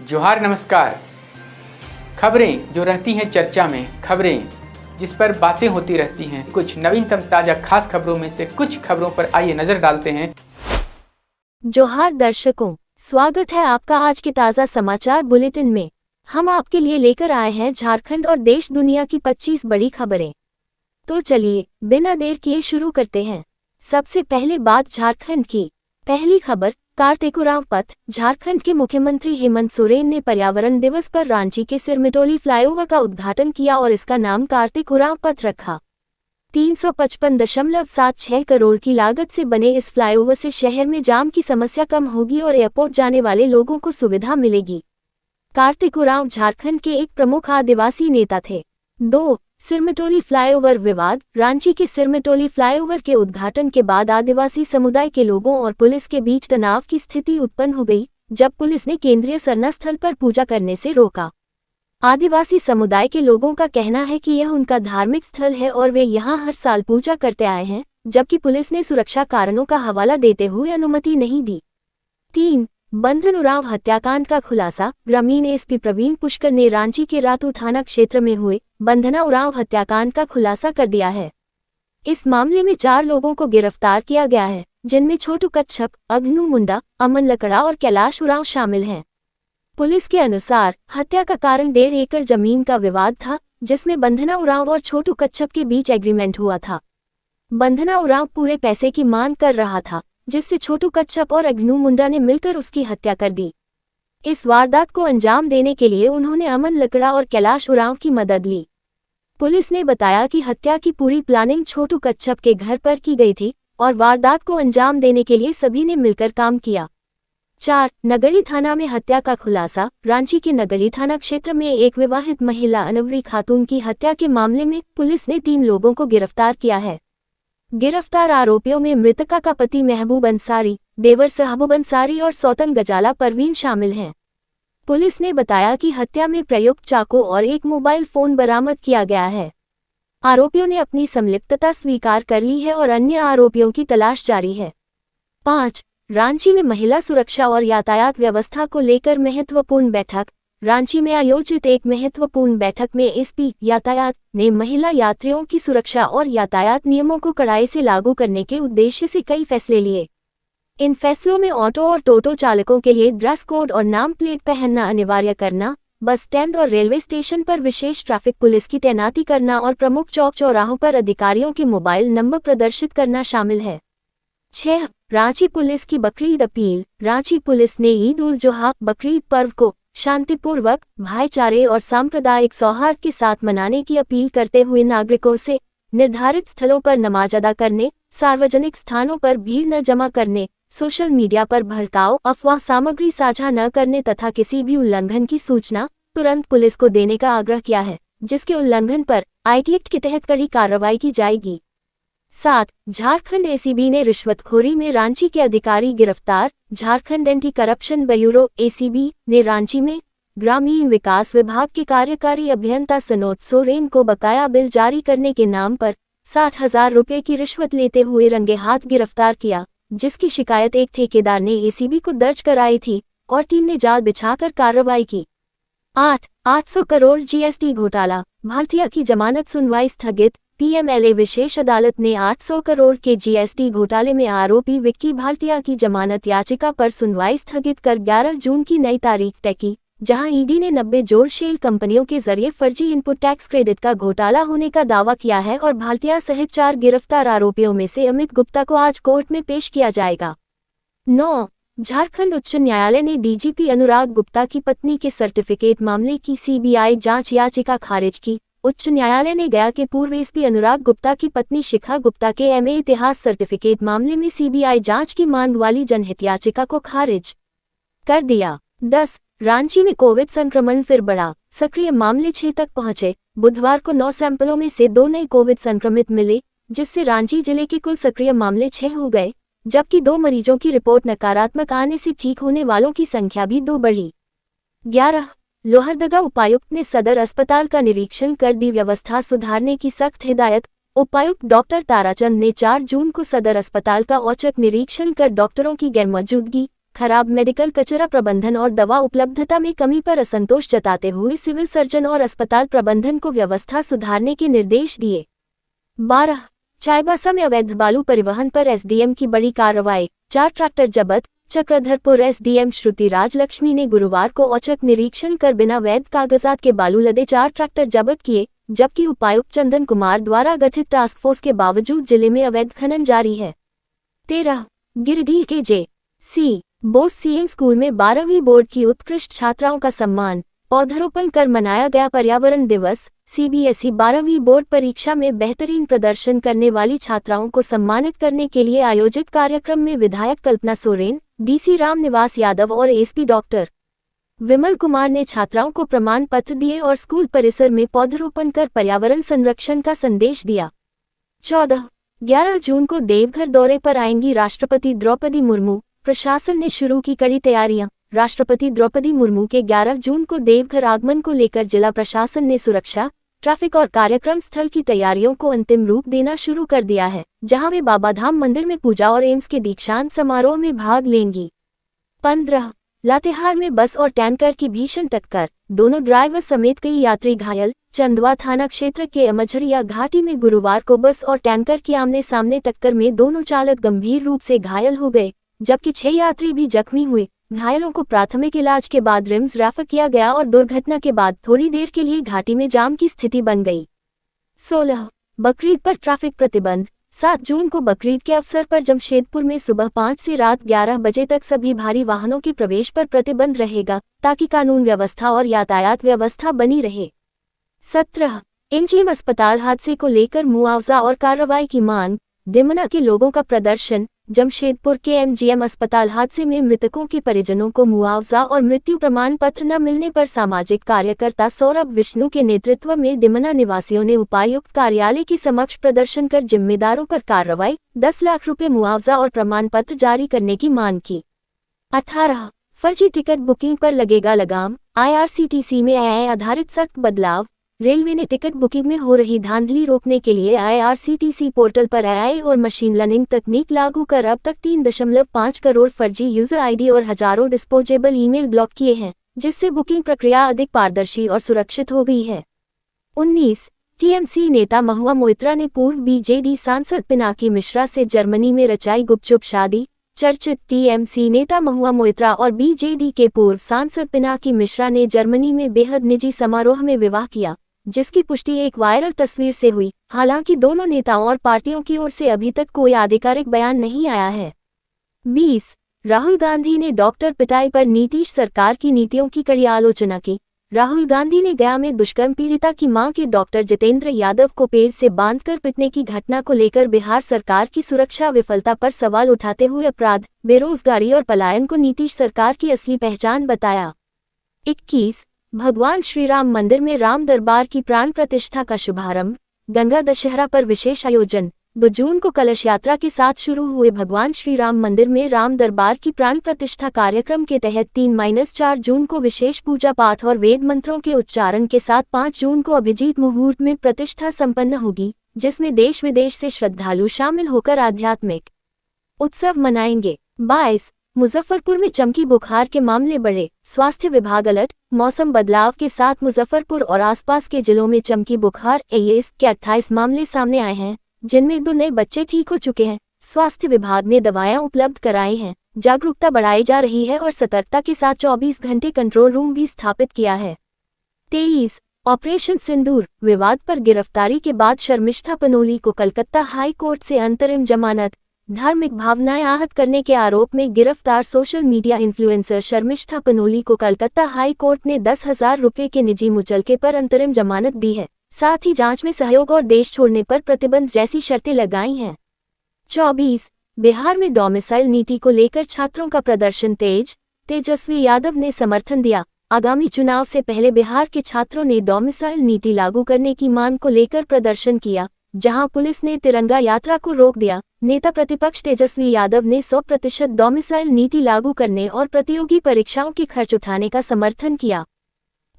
जोहार नमस्कार। खबरें जो रहती हैं चर्चा में, खबरें जिस पर बातें होती रहती हैं, कुछ नवीनतम ताजा खास खबरों में से कुछ खबरों पर आइए नजर डालते हैं। जोहार दर्शकों, स्वागत है आपका आज के ताज़ा समाचार बुलेटिन में। हम आपके लिए लेकर आए हैं झारखंड और देश दुनिया की 25 बड़ी खबरें। तो चलिए बिना देर किए शुरू करते हैं। सबसे पहले बात झारखंड की। पहली खबर, कार्तिक उरांव पथ। झारखंड के मुख्यमंत्री हेमंत सोरेन ने पर्यावरण दिवस पर रांची के सिरमिटोली फ्लाईओवर का उद्घाटन किया और इसका नाम कार्तिक उरांव पथ रखा। 355.76 करोड़ की लागत से बने इस फ्लाईओवर से शहर में जाम की समस्या कम होगी और एयरपोर्ट जाने वाले लोगों को सुविधा मिलेगी। कार्तिक उरांव झारखंड के एक प्रमुख आदिवासी नेता थे। 2. सिरमिटोली फ्लाईओवर विवाद। रांची के सिरमिटोली फ्लाईओवर के उद्घाटन के बाद आदिवासी समुदाय के लोगों और पुलिस के बीच तनाव की स्थिति उत्पन्न हो गई, जब पुलिस ने केंद्रीय सरना स्थल पर पूजा करने से रोका। आदिवासी समुदाय के लोगों का कहना है कि यह उनका धार्मिक स्थल है और वे यहां हर साल पूजा करते आए हैं, जबकि पुलिस ने सुरक्षा कारणों का हवाला देते हुए अनुमति नहीं दी। 3. बंधन उरांव हत्याकांड का खुलासा। ग्रामीण एसपी प्रवीण पुष्कर ने रांची के रातू थाना क्षेत्र में हुए बंधना उरांव हत्याकांड का खुलासा कर दिया है। इस मामले में 4 लोगों को गिरफ्तार किया गया है, जिनमें छोटू कच्छप, अग्नू मुंडा, अमन लकड़ा और कैलाश उरांव शामिल हैं। पुलिस के अनुसार हत्या का कारण 1.5 एकड़ जमीन का विवाद था, जिसमें बंधना उरांव और छोटू कच्छप के बीच एग्रीमेंट हुआ था। बंधना उरांव पूरे पैसे की मांग कर रहा था, जिससे छोटू कच्छप और अग्नू मुंडा ने मिलकर उसकी हत्या कर दी। इस वारदात को अंजाम देने के लिए उन्होंने अमन लकड़ा और कैलाश उरांव की मदद ली। पुलिस ने बताया कि हत्या की पूरी प्लानिंग छोटू कच्छप के घर पर की गई थी और वारदात को अंजाम देने के लिए सभी ने मिलकर काम किया। 4. नगरी थाना में हत्या का खुलासा। रांची के नगरी थाना क्षेत्र में एक विवाहित महिला अनवरी खातून की हत्या के मामले में पुलिस ने 3 लोगों को गिरफ्तार किया है। गिरफ्तार आरोपियों में मृतका का पति महबूब अंसारी, देवर सहबूब अंसारी और सौतन गजाला परवीन शामिल हैं। पुलिस ने बताया कि हत्या में प्रयुक्त चाकू और एक मोबाइल फोन बरामद किया गया है। आरोपियों ने अपनी संलिप्तता स्वीकार कर ली है और अन्य आरोपियों की तलाश जारी है। 5. रांची में महिला सुरक्षा और यातायात व्यवस्था को लेकर महत्वपूर्ण बैठक। रांची में आयोजित एक महत्वपूर्ण बैठक में एसपी यातायात ने महिला यात्रियों की सुरक्षा और यातायात नियमों को कड़ाई से लागू करने के उद्देश्य से कई फैसले लिए। इन फैसलों में ऑटो और टोटो चालकों के लिए ड्रेस कोड और नाम प्लेट पहनना अनिवार्य करना, बस स्टैंड और रेलवे स्टेशन पर विशेष ट्रैफिक पुलिस की तैनाती करना और प्रमुख चौक चौराहों पर अधिकारियों के मोबाइल नंबर प्रदर्शित करना शामिल है। 6. रांची पुलिस की बकरीद अपील। रांची पुलिस ने ईद उल जुहा बकरीद पर्व को शांतिपूर्वक, भाईचारे और सांप्रदायिक सौहार्द के साथ मनाने की अपील करते हुए नागरिकों से निर्धारित स्थलों पर नमाज अदा करने, सार्वजनिक स्थानों पर भीड़ न जमा करने, सोशल मीडिया पर भड़काऊ अफवाह सामग्री साझा न करने तथा किसी भी उल्लंघन की सूचना तुरंत पुलिस को देने का आग्रह किया है, जिसके उल्लंघन पर आईटी एक्ट के तहत कड़ी कार्रवाई की जाएगी। 7. झारखंड एसीबी ने रिश्वतखोरी में रांची के अधिकारी गिरफ्तार। Jharkhand anti corruption bureau ACB ने रांची में ग्रामीण विकास विभाग के कार्यकारी अभियंता सनोज सोरेन को बकाया बिल जारी करने के नाम पर 60,000 रुपये की रिश्वत लेते हुए रंगे हाथ गिरफ्तार किया, जिसकी शिकायत एक ठेकेदार ने एसीबी को दर्ज कराई थी और टीम ने जाल बिछाकर कार्रवाई की। 8. 800 करोड़ जीएसटी घोटाला। भाटिया की जमानत सुनवाई स्थगित। पीएमएलए विशेष अदालत ने 800 करोड़ के जीएसटी घोटाले में आरोपी विक्की भाटिया की जमानत याचिका पर सुनवाई स्थगित कर 11 जून की नई तारीख तय की, जहां ईडी ने 90 जोड़ शेल कंपनियों के जरिए फर्जी इनपुट टैक्स क्रेडिट का घोटाला होने का दावा किया है और भाटिया सहित 4 गिरफ्तार आरोपियों में से अमित गुप्ता को आज कोर्ट में पेश किया जाएगा। 9. झारखंड उच्च न्यायालय ने डीजीपी अनुराग गुप्ता की पत्नी के सर्टिफिकेट मामले की सीबीआई जांच याचिका खारिज की। उच्च न्यायालय ने गया के पूर्व एसपी अनुराग गुप्ता की पत्नी शिखा गुप्ता के एमए इतिहास सर्टिफिकेट मामले में सीबीआई जांच की मांग वाली जनहित याचिका को खारिज कर दिया। 10. रांची में कोविड संक्रमण फिर बढ़ा। सक्रिय मामले 6 तक पहुंचे। बुधवार को 9 सैंपलों में से 2 नए कोविड संक्रमित मिले, जिससे रांची जिले के कुल सक्रिय मामले 6 हो गए, जबकि 2 मरीजों की रिपोर्ट नकारात्मक आने से ठीक होने वालों की संख्या भी 2 बढ़ी। 11. लोहरदगा उपायुक्त ने सदर अस्पताल का निरीक्षण कर दी व्यवस्था सुधारने की सख्त हिदायत। उपायुक्त डॉक्टर ताराचंद ने 4 जून को सदर अस्पताल का औचक निरीक्षण कर डॉक्टरों की गैरमौजूदगी, खराब मेडिकल कचरा प्रबंधन और दवा उपलब्धता में कमी पर असंतोष जताते हुए सिविल सर्जन और अस्पताल प्रबंधन को व्यवस्था सुधारने के निर्देश दिए। 12 चाईबासा में अवैध बालू परिवहन पर एसडीएम की बड़ी कार्रवाई, 4 ट्रैक्टर जब्त। चक्रधरपुर एसडीएम श्रुति राजलक्ष्मी ने गुरुवार को औचक निरीक्षण कर बिना वैध कागजात के बालू लदे 4 ट्रैक्टर जब्त किए, जबकि उपायुक्त चंदन कुमार द्वारा गठित टास्क फोर्स के बावजूद जिले में अवैध खनन जारी है। 13 गिरिडीह के जे.सी. बोस सीएम स्कूल में 12वीं बोर्ड की उत्कृष्ट छात्राओं का सम्मान, पौधरोपण कर मनाया गया पर्यावरण दिवस। सीबीएसई 12वीं बोर्ड परीक्षा में बेहतरीन प्रदर्शन करने वाली छात्राओं को सम्मानित करने के लिए आयोजित कार्यक्रम में विधायक कल्पना सोरेन, डीसी रामनिवास यादव और एसपी डॉक्टर विमल कुमार ने छात्राओं को प्रमाण पत्र दिए और स्कूल परिसर में पौधरोपण कर पर्यावरण संरक्षण का संदेश दिया। 11 जून को देवघर दौरे पर आएंगी राष्ट्रपति द्रौपदी मुर्मू, प्रशासन ने शुरू की कड़ी तैयारियां। राष्ट्रपति द्रौपदी मुर्मू के 11 जून को देवघर आगमन को लेकर जिला प्रशासन ने सुरक्षा, ट्रैफिक और कार्यक्रम स्थल की तैयारियों को अंतिम रूप देना शुरू कर दिया है, जहां वे बाबाधाम मंदिर में पूजा और एम्स के दीक्षांत समारोह में भाग लेंगी। 15 लातेहार में बस और टैंकर की भीषण टक्कर, दोनों ड्राइवर समेत कई यात्री घायल। चंदवा थाना क्षेत्र के अमझरिया घाटी में गुरुवार को बस और टैंकर की आमने सामने टक्कर में दोनों चालक गंभीर रूप से घायल हो गए, जबकि 6 यात्री भी जख्मी हुए। घायलों को प्राथमिक इलाज के बाद रिम्स रेफर किया गया और दुर्घटना के बाद थोड़ी देर के लिए घाटी में जाम की स्थिति बन गई। 16 बकरीद पर ट्रैफिक प्रतिबंध, 7 जून को बकरीद के अवसर पर जमशेदपुर में सुबह 5 से रात 11 बजे तक सभी भारी वाहनों के प्रवेश पर प्रतिबंध रहेगा, ताकि कानून व्यवस्था और यातायात व्यवस्था बनी रहे। 17 एमजीएम अस्पताल हादसे को लेकर मुआवजा और कार्रवाई की मांग, दिमना के लोगों का प्रदर्शन। जमशेदपुर के एमजीएम अस्पताल हादसे में मृतकों के परिजनों को मुआवजा और मृत्यु प्रमाण पत्र न मिलने पर सामाजिक कार्यकर्ता सौरभ विष्णु के नेतृत्व में दिमना निवासियों ने उपायुक्त कार्यालय के समक्ष प्रदर्शन कर जिम्मेदारों पर कार्रवाई, 10 लाख रुपए मुआवजा और प्रमाण पत्र जारी करने की मांग की। 18 फर्जी टिकट बुकिंग पर लगेगा लगाम, आईआरसीटीसी में एआई आधारित सख्त बदलाव। रेलवे ने टिकट बुकिंग में हो रही धांधली रोकने के लिए आईआरसीटीसी पोर्टल पर एआई और मशीन लर्निंग तकनीक लागू कर अब तक 3.5 करोड़ फर्जी यूजर आईडी और हजारों डिस्पोजेबल ईमेल ब्लॉक किए हैं, जिससे बुकिंग प्रक्रिया अधिक पारदर्शी और सुरक्षित हो गई है। 19 टीएमसी नेता महुआ मोइत्रा ने पूर्व बीजेडी सांसद पिनाकी मिश्रा से जर्मनी में रचाई गुपचुप शादी। चर्चित टीएमसी नेता महुआ मोइत्रा और बीजेडी के पूर्व सांसद पिनाकी मिश्रा ने जर्मनी में बेहद निजी समारोह में विवाह किया, जिसकी पुष्टि एक वायरल तस्वीर से हुई। हालांकि दोनों नेताओं और पार्टियों की ओर से अभी तक कोई आधिकारिक बयान नहीं आया है। 20 राहुल गांधी ने डॉक्टर पिटाई पर नीतीश सरकार की नीतियों की कड़ी आलोचना की। राहुल गांधी ने गया में दुष्कर्म पीड़िता की मां के डॉक्टर जितेंद्र यादव को पेड़ से बांधकर पीटने की घटना को लेकर बिहार सरकार की सुरक्षा विफलता पर सवाल उठाते हुए अपराध, बेरोजगारी और पलायन को नीतीश सरकार की असली पहचान बताया। 21 भगवान श्रीराम मंदिर में राम दरबार की प्राण प्रतिष्ठा का शुभारंभ, गंगा दशहरा पर विशेष आयोजन। 2 जून को कलश यात्रा के साथ शुरू हुए भगवान श्रीराम मंदिर में राम दरबार की प्राण प्रतिष्ठा कार्यक्रम के तहत 3-4 जून को विशेष पूजा पाठ और वेद मंत्रों के उच्चारण के साथ 5 जून को अभिजीत मुहूर्त में प्रतिष्ठा संपन्न होगी, जिसमें देश विदेश से श्रद्धालु शामिल होकर आध्यात्मिक उत्सव मनाएंगे। 22 मुजफ्फरपुर में चमकी बुखार के मामले बढ़े, स्वास्थ्य विभाग अलर्ट। मौसम बदलाव के साथ मुजफ्फरपुर और आसपास के जिलों में चमकी बुखार एईएस के 28 मामले सामने आए हैं, जिनमें 2 नए बच्चे ठीक हो चुके हैं। स्वास्थ्य विभाग ने दवाएं उपलब्ध कराई हैं, जागरूकता बढ़ाई जा रही है और सतर्कता के साथ 24 घंटे कंट्रोल रूम भी स्थापित किया है। 23 ऑपरेशन सिंदूर विवाद पर गिरफ्तारी के बाद शर्मिष्ठा पनोली को कलकत्ता हाई कोर्ट से अंतरिम जमानत। धार्मिक भावनाएं आहत करने के आरोप में गिरफ्तार social media influencer Sharmishtha Panoli को कलकत्ता हाई कोर्ट ने 10,000 रुपये के निजी मुचलके पर अंतरिम जमानत दी है, साथ ही जांच में सहयोग और देश छोड़ने पर प्रतिबंध जैसी शर्तें लगाई हैं। 24 बिहार में डोमिसाइल नीति को लेकर छात्रों का प्रदर्शन तेज, तेजस्वी यादव ने समर्थन दिया। आगामी चुनाव से पहले बिहार के छात्रों ने डोमिसाइल नीति लागू करने की मांग को लेकर प्रदर्शन किया, जहां पुलिस ने तिरंगा यात्रा को रोक दिया। नेता प्रतिपक्ष तेजस्वी यादव ने 100% डोमिसाइल नीति लागू करने और प्रतियोगी परीक्षाओं के खर्च उठाने का समर्थन किया।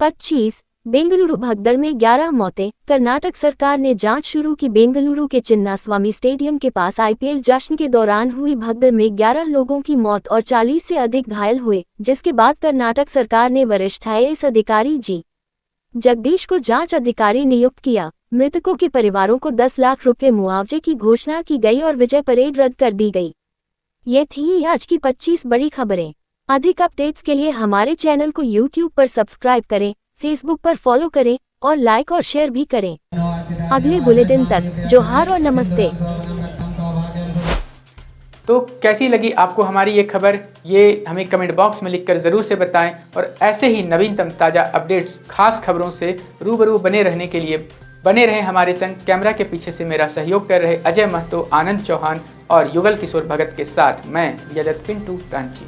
25 बेंगलुरु भगदड़ में 11 मौतें। कर्नाटक सरकार ने जांच शुरू की। बेंगलुरु के चिन्नास्वामी स्टेडियम के पास आईपीएल जश्न के दौरान हुई भगदड़ में 11 लोगों की मौत और 40 से अधिक घायल हुए, जिसके बाद कर्नाटक सरकार ने वरिष्ठ आईएएस अधिकारी जी. जगदीश को जांच अधिकारी नियुक्त किया। मृतकों के परिवारों को 10 लाख रुपए मुआवजे की घोषणा की गई और विजय परेड रद्द कर दी गई। ये थी आज की 25 बड़ी खबरें। अधिक अपडेट्स के लिए हमारे चैनल को YouTube पर सब्सक्राइब करें, फेसबुक पर फॉलो करें और लाइक और शेयर भी करें। अगले बुलेटिन तक जोहार और नमस्ते। तो कैसी लगी आपको हमारी ये खबर, ये हमें कमेंट बॉक्स में लिखकर ज़रूर से बताएं और ऐसे ही नवीनतम ताज़ा अपडेट्स, खास खबरों से रूबरू बने रहने के लिए बने रहें हमारे संग। कैमरा के पीछे से मेरा सहयोग कर रहे अजय महतो, आनंद चौहान और युगल किशोर भगत के साथ मैं यजत पिंटू रांची।